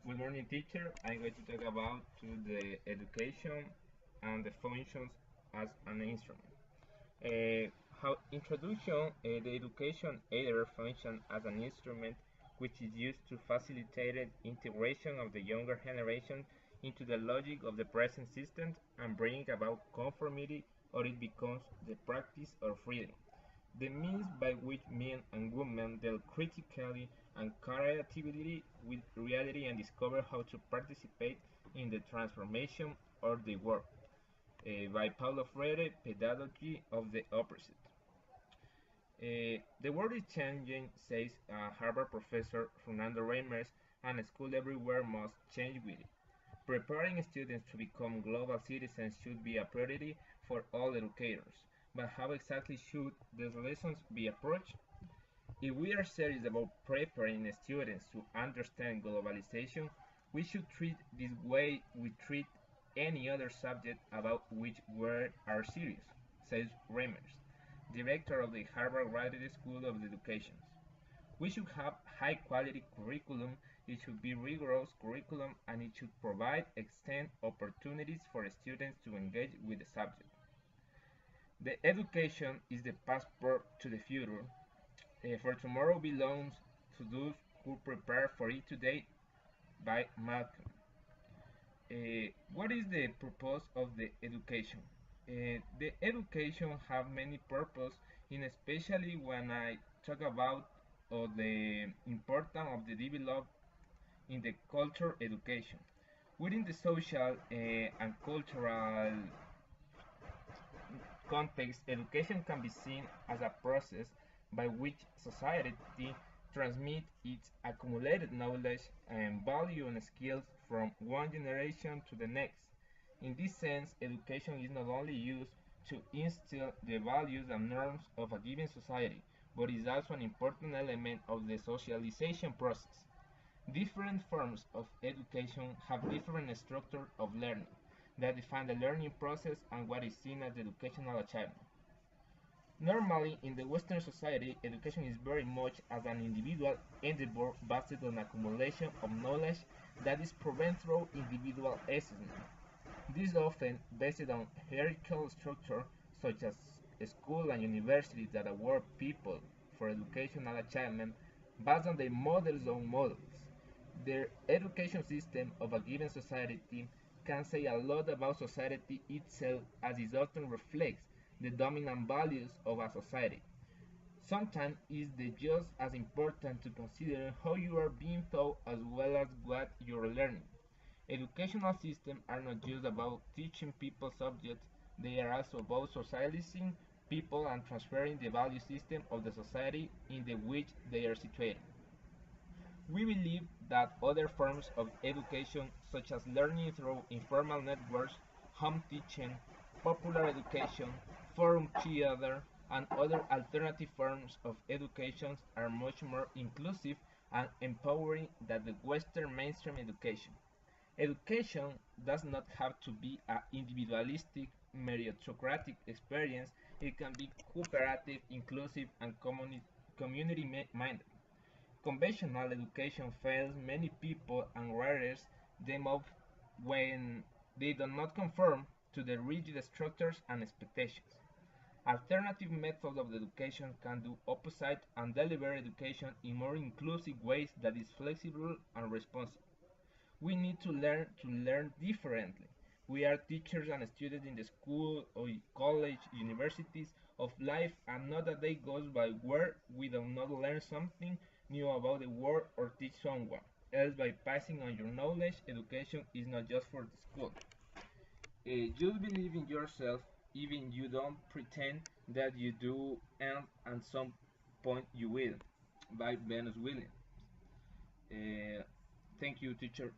Good morning, teacher. I'm going to talk about the education and the functions as an instrument. How introduction, the education either function as an instrument which is used to facilitate the integration of the younger generation into the logic of the present system and bring about conformity, or it becomes the practice of freedom. The means by which men and women deal critically and creatively with reality and discover how to participate in the transformation of the world. By Paulo Freire, Pedagogy of the Opposite. The world is changing, says Harvard professor Fernando Reimers, and a school everywhere must change with it. Preparing students to become global citizens should be a priority for all educators. But how exactly should these lessons be approached? If we are serious about preparing students to understand globalization, we should treat this way we treat any other subject about which we are serious, says Reimers, director of the Harvard Graduate School of Education. We should have high quality curriculum, it should be rigorous curriculum, and it should provide extend opportunities for students to engage with the subject. The education is the passport to the future, for tomorrow belongs to those who prepare for it today, by Malcolm. What is the purpose of the education? The education have many purposes, and especially when I talk about the importance of the develop in the culture education. Within the social and cultural context, education can be seen as a process by which society transmits its accumulated knowledge and value and skills from one generation to the next. In this sense, education is not only used to instill the values and norms of a given society, but is also an important element of the socialization process. Different forms of education have different structures of learning that define the learning process and what is seen as educational achievement. Normally, in the Western society, education is very much as an individual endeavor based on accumulation of knowledge that is proven through individual assessment. This is often based on hierarchical structure such as school and universities that award people for educational achievement based on their models own models. The education system of a given society can say a lot about society itself as it often reflects the dominant values of a society. Sometimes it is just as important to consider how you are being taught as well as what you are learning. Educational systems are not just about teaching people subjects, they are also about socializing people and transferring the value system of the society in the which they are situated. We believe that other forms of education, such as learning through informal networks, home teaching, popular education, forum theater, and other alternative forms of education are much more inclusive and empowering than the Western mainstream education. Education does not have to be an individualistic, meritocratic experience. It can be cooperative, inclusive, and community-minded. Conventional education fails many people and writers them up when they do not conform to the rigid structures and expectations. Alternative methods of education can do opposite and deliver education in more inclusive ways that is flexible and responsive. We need to learn differently. We are teachers and students in the school or college, universities of life, and not a day goes by where we do not learn something new about the world or teach someone else by passing on your knowledge. Education is not just for the school. Just believe in yourself, even you don't pretend that you do, and at some point you will. By Venus Williams. Thank you, teacher.